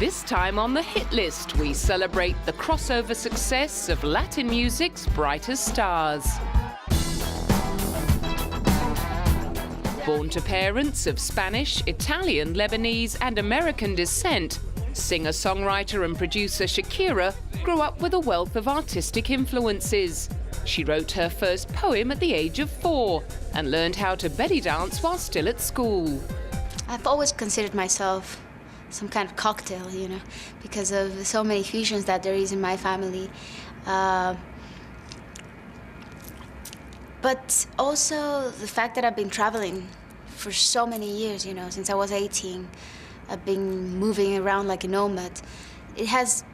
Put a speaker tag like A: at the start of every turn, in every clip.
A: This time on the hit list, we celebrate the crossover success of Latin music's brightest stars. Born to parents of Spanish, Italian, Lebanese and American descent, singer-songwriter and producer Shakira grew up with a wealth of artistic influences. She wrote her first poem at the age of 4 and learned how to belly dance while still at school.
B: I've always considered myself some kind of cocktail, you know, because of so many fusions that there is in my family. But also the fact that I've been traveling for so many years, you know, since I was 18. I've been moving around like a nomad. It has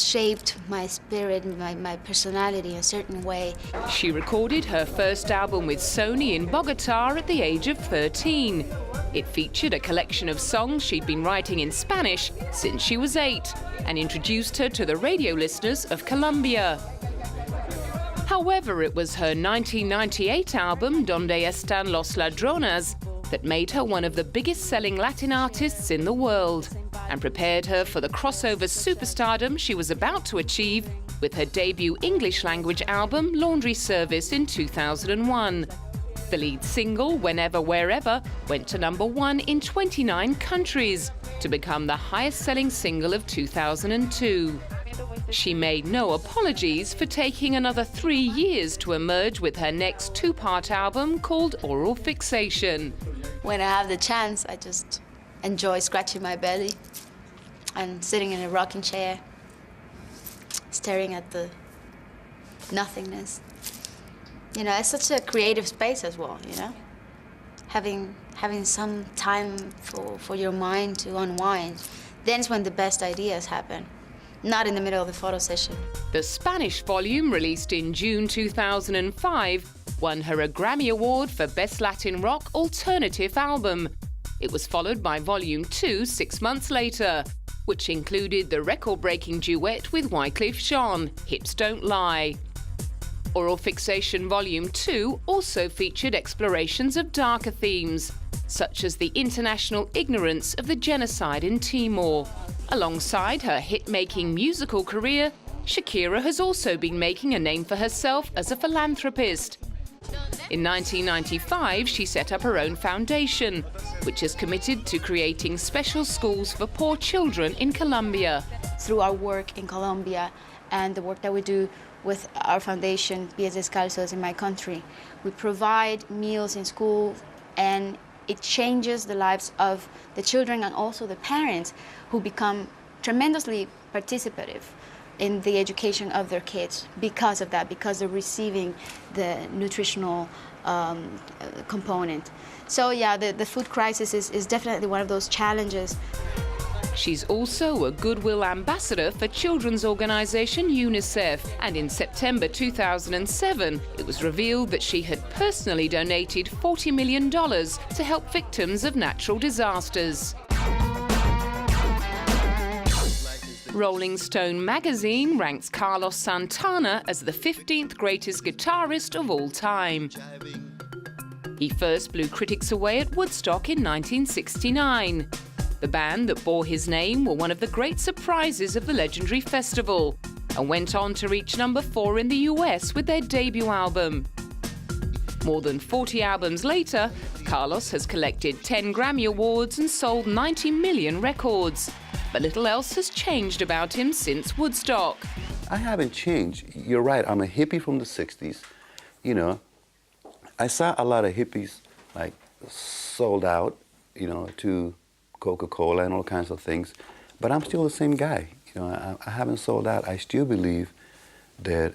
B: shaped my spirit, my personality in a certain way.
A: She recorded her first album with Sony in Bogota at the age of 13. It featured a collection of songs she'd been writing in Spanish since she was 8 and introduced her to the radio listeners of Colombia. However, it was her 1998 album, Dónde Están los Ladrones, that made her one of the biggest-selling Latin artists in the world and prepared her for the crossover superstardom she was about to achieve with her debut English-language album, Laundry Service, in 2001. The lead single, Whenever, Wherever, went to #1 in 29 countries to become the highest-selling single of 2002. She made no apologies for taking another 3 years to emerge with her next 2-part album called Oral Fixation.
B: When I have the chance, I just enjoy scratching my belly and sitting in a rocking chair, staring at the nothingness. You know, it's such a creative space as well, you know? Having some time for your mind to unwind, then's when the best ideas happen. Not in the middle of the photo session.
A: The Spanish volume, released in June 2005, won her a Grammy Award for Best Latin Rock Alternative Album. It was followed by Volume 2 6 months later, which included the record-breaking duet with Wyclef Jean, Hips Don't Lie. Oral Fixation Volume 2 also featured explorations of darker themes, such as the international ignorance of the genocide in Timor. Alongside her hit-making musical career, Shakira has also been making a name for herself as a philanthropist. In 1995, she set up her own foundation, which is committed to creating special schools for poor children in Colombia.
B: Through our work in Colombia and the work that we do with our foundation, Descalzos, in my country, we provide meals in school, and it changes the lives of the children and also the parents, who become tremendously participative in the education of their kids because of that, because they're receiving the nutritional component. So yeah, the food crisis is definitely one of those challenges.
A: She's also a Goodwill Ambassador for children's organization UNICEF, and in September 2007, it was revealed that she had personally donated $40 million to help victims of natural disasters. Rolling Stone magazine ranks Carlos Santana as the 15th greatest guitarist of all time. He first blew critics away at Woodstock in 1969. The band that bore his name were one of the great surprises of the legendary festival and went on to reach #4 in the US with their debut album. More than 40 albums later, Carlos has collected 10 Grammy Awards and sold 90 million records. But little else has changed about him since Woodstock.
C: I haven't changed. You're right, I'm a hippie from the 60s. You know, I saw a lot of hippies like sold out, you know, to Coca-Cola and all kinds of things. But I'm still the same guy. You know, I haven't sold out. I still believe that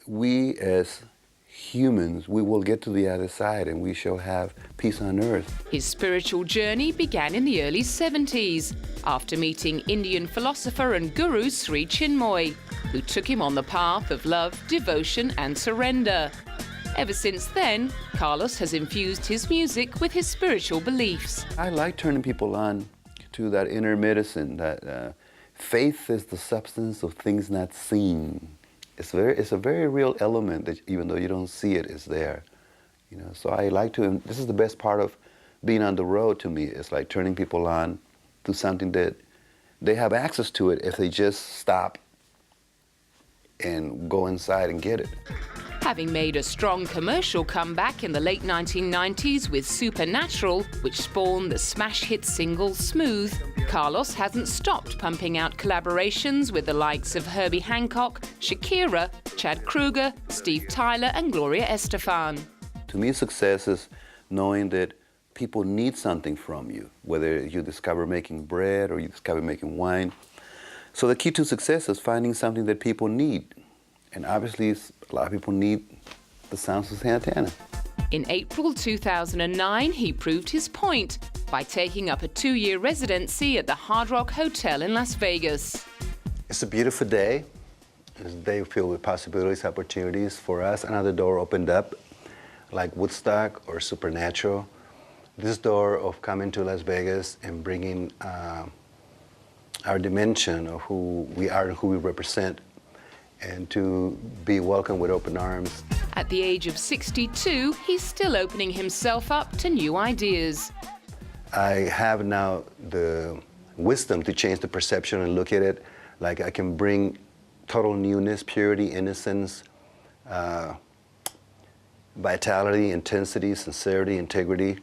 C: we as humans, we will get to the other side and we shall have peace on earth.
A: His spiritual journey began in the early 70s, after meeting Indian philosopher and guru Sri Chinmoy. who took him on the path of love, devotion and surrender. Ever since then, Carlos has infused his music with his spiritual beliefs.
C: I like turning people on to that inner medicine, that faith is the substance of things not seen. It's a very real element that even though you don't see it, it's there. You know, so I like to, this is the best part of being on the road to me. It's like turning people on to something that they have access to it if they just stop and go inside and get it.
A: Having made a strong commercial comeback in the late 1990s with Supernatural, which spawned the smash hit single Smooth, Carlos hasn't stopped pumping out collaborations with the likes of Herbie Hancock, Shakira, Chad Kroeger, Steve Tyler and Gloria Estefan.
C: To me, success is knowing that people need something from you, whether you discover making bread or you discover making wine. So the key to success is finding something that people need. And obviously, a lot of people need the sounds of Santana.
A: In April 2009, he proved his point by taking up a 2-year residency at the Hard Rock Hotel in Las Vegas.
C: It's a beautiful day. It's a day filled with possibilities, opportunities for us. Another door opened up, like Woodstock or Supernatural. This door of coming to Las Vegas and bringing our dimension of who we are and who we represent, and to be welcomed with open arms.
A: At the age of 62, he's still opening himself up to new ideas.
C: I have now the wisdom to change the perception and look at it like I can bring total newness, purity, innocence, vitality, intensity, sincerity, integrity.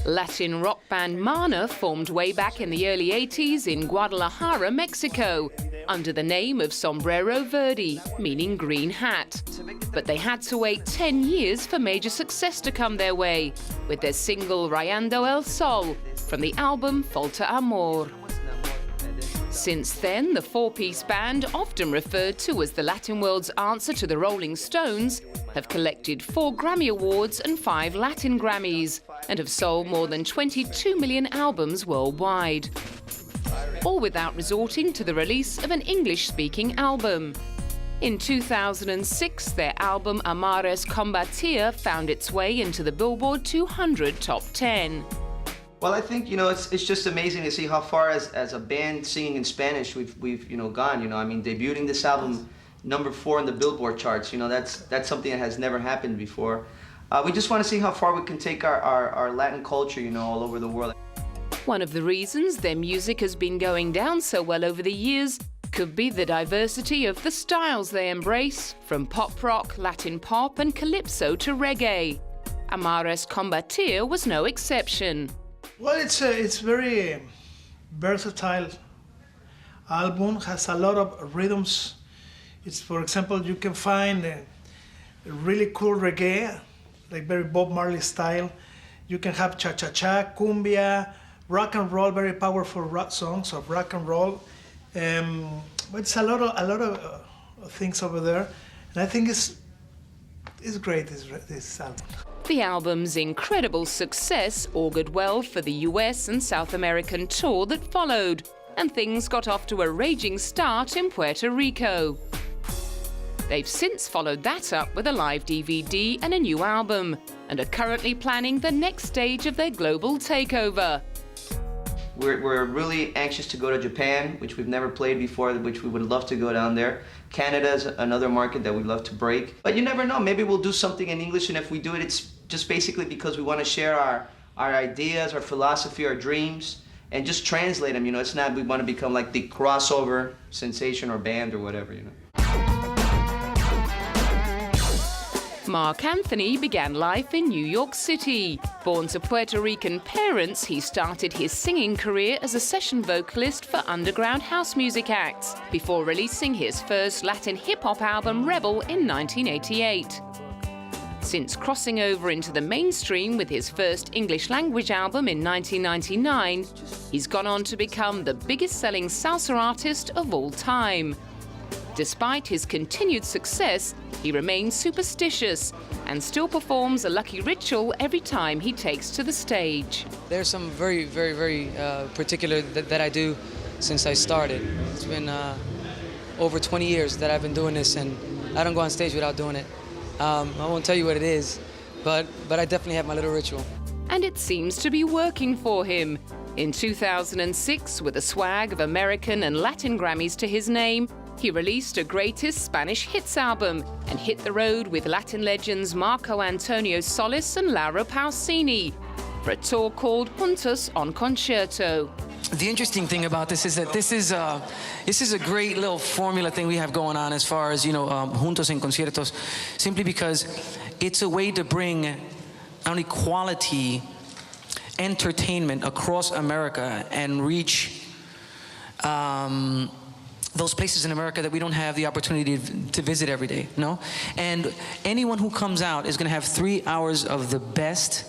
A: Latin rock band Mana formed way back in the early 80s in Guadalajara, Mexico, under the name of Sombrero Verde, meaning green hat. But they had to wait 10 years for major success to come their way, with their single Rayando el Sol from the album Falta Amor. Since then, the 4-piece band, often referred to as the Latin world's answer to the Rolling Stones, have collected 4 Grammy Awards and 5 Latin Grammys, and have sold more than 22 million albums worldwide. All without resorting to the release of an English-speaking album. In 2006, their album Amares Combatir found its way into the Billboard 200 Top 10.
D: Well, I think, it's just amazing to see how far as a band singing in Spanish we've gone, I mean, debuting this album number 4 in the Billboard charts, that's something that has never happened before. We just want to see how far we can take our Latin culture, all over the world.
A: One of the reasons their music has been going down so well over the years could be the diversity of the styles they embrace, from pop rock, Latin pop and calypso to reggae. Amares Combatir was no exception.
E: Well, it's very versatile album, has a lot of rhythms. It's, for example, you can find a really cool reggae, like very Bob Marley style. You can have cha-cha-cha, cumbia, rock and roll, very powerful rock songs of rock and roll. But it's a lot of things over there, and I think it's great, this album.
A: The album's incredible success augured well for the US and South American tour that followed, and things got off to a raging start in Puerto Rico. They've since followed that up with a live DVD and a new album, and are currently planning the next stage of their global takeover.
D: We're really anxious to go to Japan, which we've never played before, which we would love to go down there. Canada's another market that we'd love to break. But you never know, maybe we'll do something in English, and if we do it, it's just basically because we want to share our ideas, our philosophy, our dreams, and just translate them, It's not we want to become like the crossover sensation or band or whatever,
A: Mark Anthony began life in New York City. Born to Puerto Rican parents, he started his singing career as a session vocalist for underground house music acts, before releasing his first Latin hip-hop album, Rebel, in 1988. Since crossing over into the mainstream with his first English-language album in 1999, he's gone on to become the biggest-selling salsa artist of all time. Despite his continued success, he remains superstitious and still performs a lucky ritual every time he takes to the stage.
F: There's some very, very, very particular that I do since I started. It's been over 20 years that I've been doing this, and I don't go on stage without doing it. I won't tell you what it is, but I definitely have my little ritual.
A: And it seems to be working for him. In 2006, with a swag of American and Latin Grammys to his name, he released a greatest Spanish hits album and hit the road with Latin legends Marco Antonio Solis and Laura Pausini for a tour called Juntos en Concierto.
F: The interesting thing about this is that this is a great little formula thing we have going on as far as, Juntos en Conciertos, simply because it's a way to bring not only quality entertainment across America and reach those places in America that we don't have the opportunity to visit every day, no? And anyone who comes out is gonna have 3 hours of the best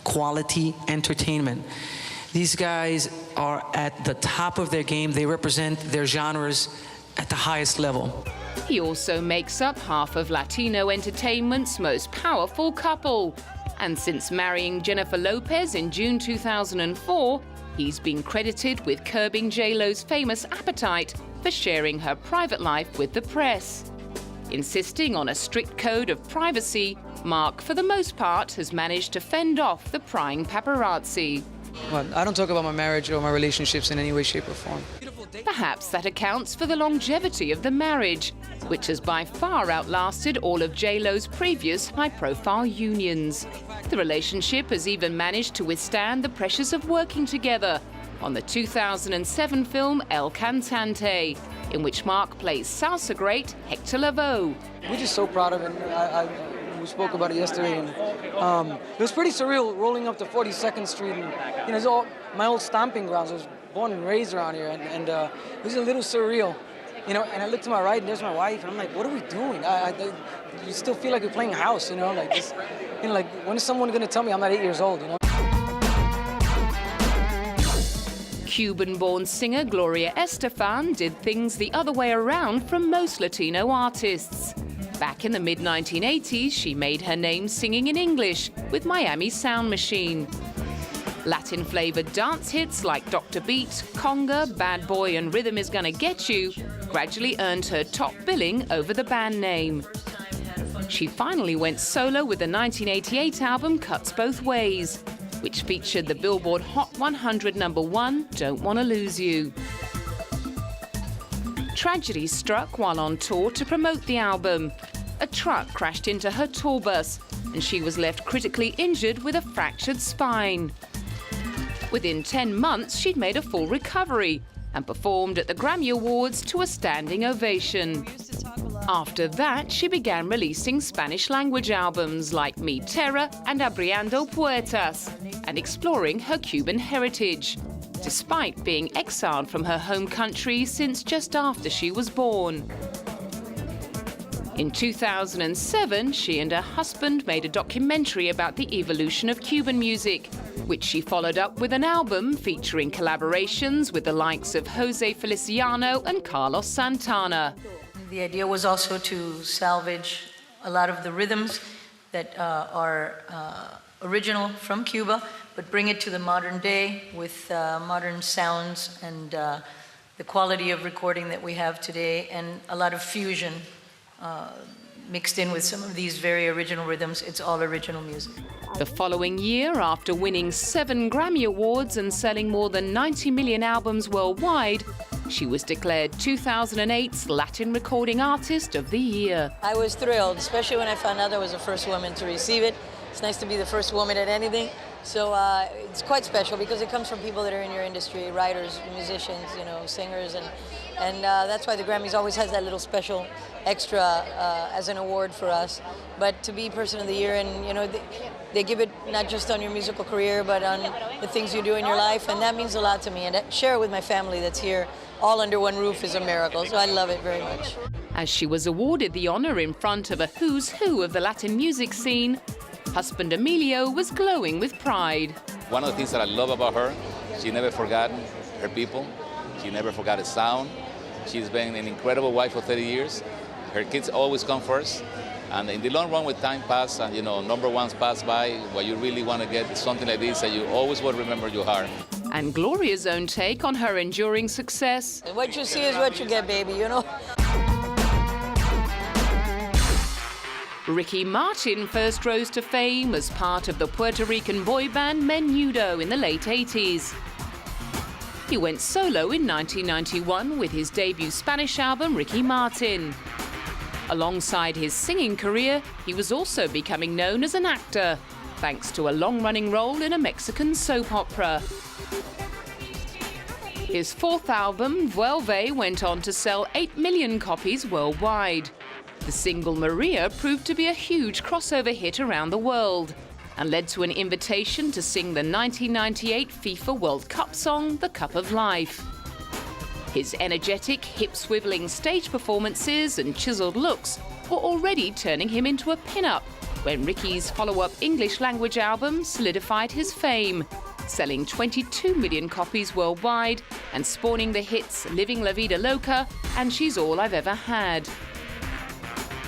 F: quality entertainment. These guys are at the top of their game. They represent their genres at the highest level.
A: He also makes up half of Latino entertainment's most powerful couple. And since marrying Jennifer Lopez in June 2004, he's been credited with curbing J-Lo's famous appetite for sharing her private life with the press. Insisting on a strict code of privacy, Mark, for the most part, has managed to fend off the prying paparazzi.
F: Well, I don't talk about my marriage or my relationships in any way, shape, or form.
A: Perhaps that accounts for the longevity of the marriage, which has by far outlasted all of J-Lo's previous high-profile unions. The relationship has even managed to withstand the pressures of working together on the 2007 film El Cantante, in which Mark plays salsa great Hector Lavoe.
F: We're just so proud of it. We spoke about it yesterday, and it was pretty surreal rolling up to 42nd Street, and it's all my old stomping grounds. I was born and raised around here, and it was a little surreal, And I look to my right, and there's my wife, and I'm like, what are we doing? You still feel like you're playing house, like this, like when is someone going to tell me I'm not 8 years old,
A: Cuban-born singer Gloria Estefan did things the other way around from most Latino artists. Back in the mid-1980s, she made her name singing in English with Miami Sound Machine. Latin-flavored dance hits like Dr. Beat, Conga, Bad Boy and Rhythm Is Gonna Get You gradually earned her top billing over the band name. She finally went solo with the 1988 album Cuts Both Ways, which featured the Billboard Hot 100 #1, Don't Wanna Lose You. Tragedy struck while on tour to promote the album. A truck crashed into her tour bus, and she was left critically injured with a fractured spine. Within 10 months, she'd made a full recovery and performed at the Grammy Awards to a standing ovation. After that, she began releasing Spanish-language albums like Mi Terra and Abriendo Puertas, and exploring her Cuban heritage, despite being exiled from her home country since just after she was born. In 2007, she and her husband made a documentary about the evolution of Cuban music, which she followed up with an album featuring collaborations with the likes of Jose Feliciano and Carlos Santana.
G: The idea was also to salvage a lot of the rhythms that are original from Cuba, but bring it to the modern day with modern sounds and the quality of recording that we have today, and a lot of fusion mixed in with some of these very original rhythms. It's all original music.
A: The following year, after winning 7 Grammy Awards and selling more than 90 million albums worldwide, she was declared 2008's Latin Recording Artist of the Year.
G: I was thrilled, especially when I found out I was the first woman to receive it. It's nice to be the first woman at anything. So it's quite special because it comes from people that are in your industry, writers, musicians, singers, and that's why the Grammys always has that little special extra as an award for us. But to be Person of the Year, and they give it not just on your musical career, but on the things you do in your life, and that means a lot to me. And to share it with my family that's here, all under one roof, is a miracle. So I love it very much.
A: As she was awarded the honor in front of a who's who of the Latin music scene, husband Emilio was glowing with pride.
H: One of the things that I love about her, she never forgot her people. She never forgot his sound. She's been an incredible wife for 30 years. Her kids always come first. And in the long run, with time pass and number ones pass by, what you really want to get is something like this that you always will remember your heart.
A: And Gloria's own take on her enduring success.
G: What you see is what you get, baby, you know?
A: Ricky Martin first rose to fame as part of the Puerto Rican boy band Menudo in the late 80s. He went solo in 1991 with his debut Spanish album, Ricky Martin. Alongside his singing career, he was also becoming known as an actor, thanks to a long-running role in a Mexican soap opera. His fourth album, Vuelve, went on to sell 8 million copies worldwide. The single Maria proved to be a huge crossover hit around the world and led to an invitation to sing the 1998 FIFA World Cup song, The Cup of Life. His energetic, hip-swiveling stage performances and chiseled looks were already turning him into a pin-up when Ricky's follow-up English-language album solidified his fame, selling 22 million copies worldwide and spawning the hits Living La Vida Loca and She's All I've Ever Had.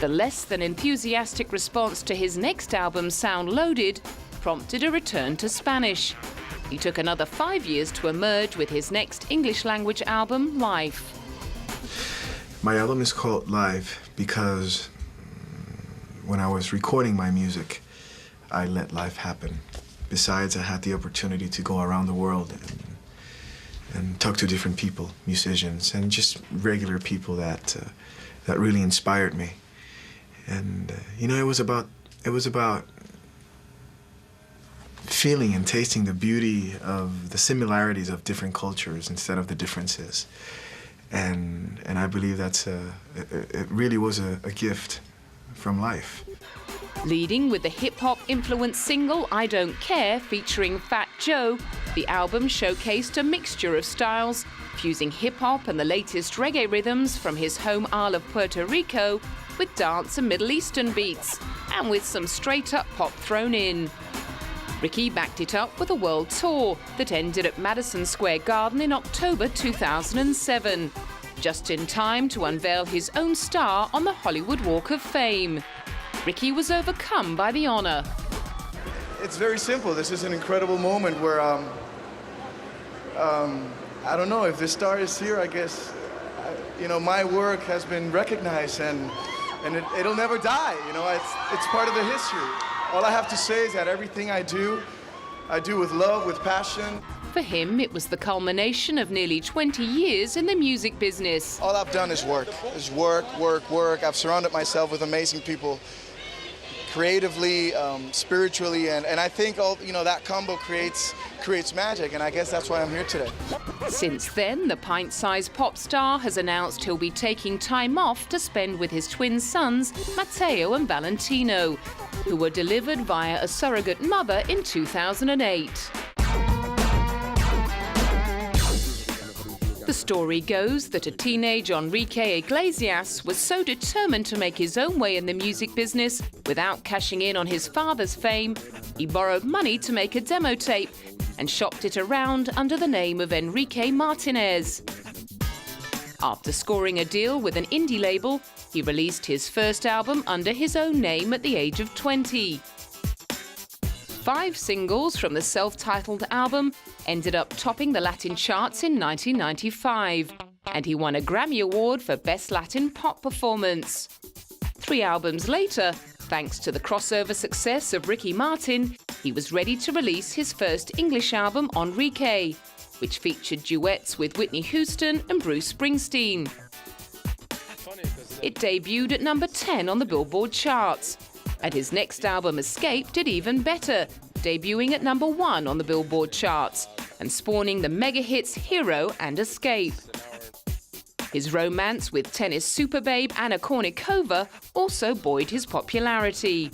A: The less than enthusiastic response to his next album, Sound Loaded, prompted a return to Spanish. He took another 5 years to emerge with his next English-language album, Life.
I: My album is called Live because when I was recording my music, I let life happen. Besides, I had the opportunity to go around the world and talk to different people, musicians, and just regular people that really inspired me. And you know, it was about feeling and tasting the beauty of the similarities of different cultures instead of the differences. And I believe that's it really was a gift from life.
A: Leading with the hip-hop influenced single I Don't Care featuring Fat Joe, the album showcased a mixture of styles, fusing hip-hop and the latest reggae rhythms from his home isle of Puerto Rico with dance and Middle Eastern beats, and with some straight-up pop thrown in. Ricky backed it up with a world tour that ended at Madison Square Garden in October 2007, just in time to unveil his own star on the Hollywood Walk of Fame. Ricky was overcome by the honor.
I: It's very simple. This is an incredible moment where, I don't know, if this star is here, I guess, you know, my work has been recognized and it'll never die. You know, it's part of the history. All I have to say is that everything I do with love, with passion.
A: For him, it was the culmination of nearly 20 years in the music business.
I: All I've done is work. Work. I've surrounded myself with amazing people, creatively, spiritually, and I think that combo creates magic, and I guess that's why I'm here today.
A: Since then, the pint-sized pop star has announced he'll be taking time off to spend with his twin sons, Matteo and Valentino, who were delivered via a surrogate mother in 2008. The story goes that a teenage Enrique Iglesias was so determined to make his own way in the music business without cashing in on his father's fame, he borrowed money to make a demo tape and shopped it around under the name of Enrique Martinez. After scoring a deal with an indie label, he released his first album under his own name at the age of 20. 5 singles from the self-titled album ended up topping the Latin charts in 1995, and he won a Grammy Award for Best Latin Pop Performance. 3 albums later, thanks to the crossover success of Ricky Martin, he was ready to release his first English album, Enrique, which featured duets with Whitney Houston and Bruce Springsteen. It debuted at number 10 on the Billboard charts, and his next album, Escape, did even better, debuting at number 1 on the Billboard charts and spawning the mega hits Hero and Escape. His romance with tennis superbabe Anna Kournikova also buoyed his popularity,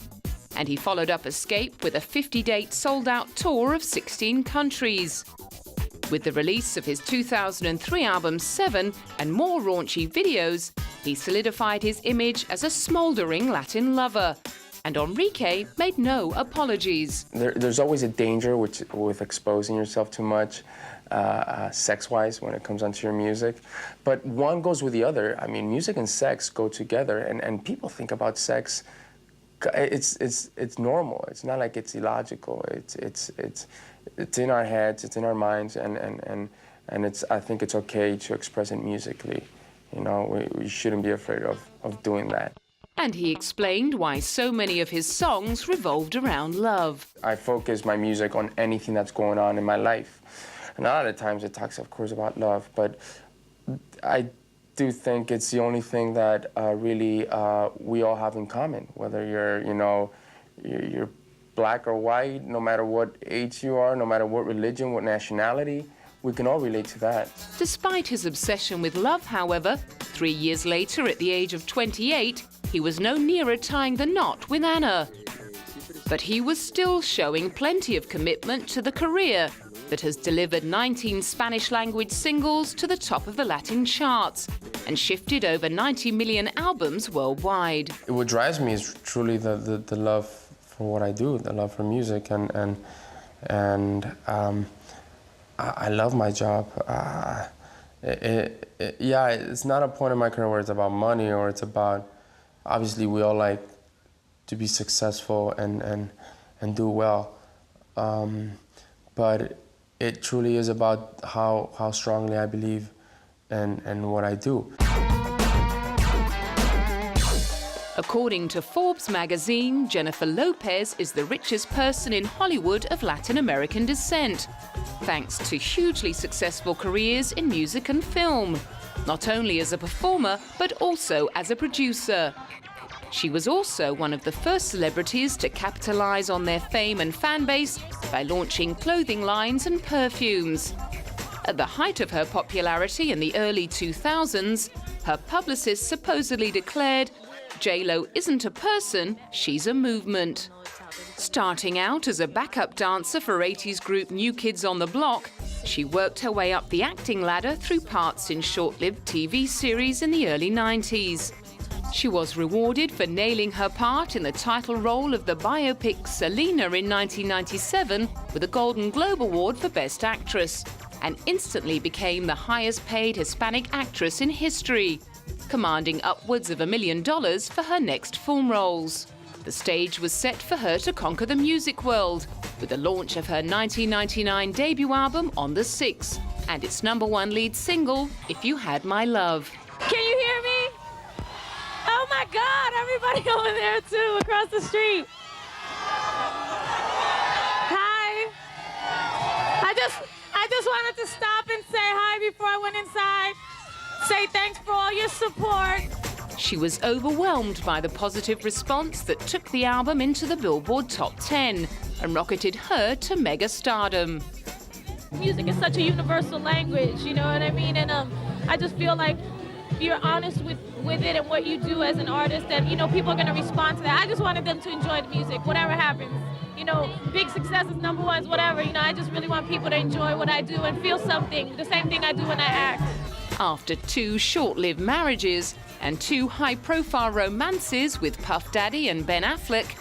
A: and he followed up Escape with a 50-date sold-out tour of 16 countries. With the release of his 2003 album Seven and more raunchy videos, he solidified his image as a smouldering Latin lover. And Enrique made no apologies.
J: There's always a danger with exposing yourself too much, sex-wise, when it comes onto your music. But one goes with the other. I mean, music and sex go together, and people think about sex. It's normal. It's not like it's illogical. it's in our heads, it's in our minds, and I think it's okay to express it musically. You know, we shouldn't be afraid of doing that.
A: And he explained why so many of his songs revolved around love.
J: I focus my music on anything that's going on in my life. And a lot of times it talks, of course, about love, but I do think it's the only thing that really we all have in common, whether you're black or white, no matter what age you are, no matter what religion, what nationality, we can all relate to that.
A: Despite his obsession with love, however, 3 years later, at the age of 28, he was no nearer tying the knot with Anna. But he was still showing plenty of commitment to the career that has delivered 19 Spanish-language singles to the top of the Latin charts and shifted over 90 million albums worldwide.
J: What drives me is truly the love for what I do, the love for music, and I love my job. It's not a point in my career where it's about money or it's about, obviously we all like to be successful and do well. But it truly is about how strongly I believe in what I do.
A: According to Forbes magazine, Jennifer Lopez is the richest person in Hollywood of Latin American descent, thanks to hugely successful careers in music and film, not only as a performer, but also as a producer. She was also one of the first celebrities to capitalize on their fame and fan base by launching clothing lines and perfumes. At the height of her popularity in the early 2000s, her publicist supposedly declared, "J-Lo isn't a person, she's a movement." Starting out as a backup dancer for 80s group New Kids on the Block, she worked her way up the acting ladder through parts in short-lived TV series in the early 90s. She was rewarded for nailing her part in the title role of the biopic Selena in 1997 with a Golden Globe Award for Best Actress, and instantly became the highest-paid Hispanic actress in history, commanding upwards of $1 million for her next film roles. The stage was set for her to conquer the music world with the launch of her 1999 debut album On the 6th and its #1 lead single, If You Had My Love.
K: Can you hear me? Oh my God, everybody over there too, across the street. Hi. I just wanted to stop and say hi before I went inside. Say thanks for all your support.
A: She was overwhelmed by the positive response that took the album into the Billboard Top 10 and rocketed her to mega stardom.
K: Music is such a universal language, you know what I mean? And I just feel like if you're honest with it and what you do as an artist, then, you know, people are going to respond to that. I just wanted them to enjoy the music, whatever happens. You know, big successes, #1s, whatever. You know, I just really want people to enjoy what I do and feel something, the same thing I do when I act.
A: After 2 short-lived marriages and 2 high-profile romances with Puff Daddy and Ben Affleck,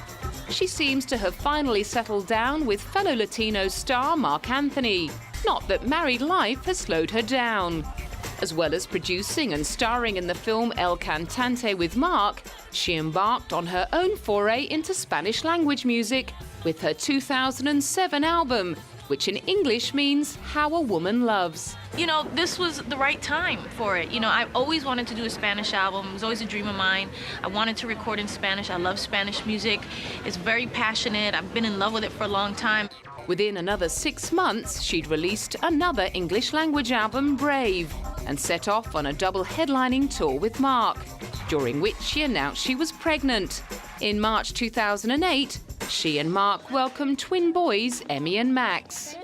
A: she seems to have finally settled down with fellow Latino star Marc Anthony. Not that married life has slowed her down. As well as producing and starring in the film El Cantante with Marc, she embarked on her own foray into Spanish-language music with her 2007 album, which in English means How a Woman Loves.
L: You know, this was the right time for it. You know, I've always wanted to do a Spanish album. It was always a dream of mine. I wanted to record in Spanish. I love Spanish music. It's very passionate. I've been in love with it for a long time.
A: Within another 6 months, she'd released another English-language album, Brave, and set off on a double headlining tour with Marc, during which she announced she was pregnant. In March 2008, she and Marc welcomed twin boys, Emmy and Max.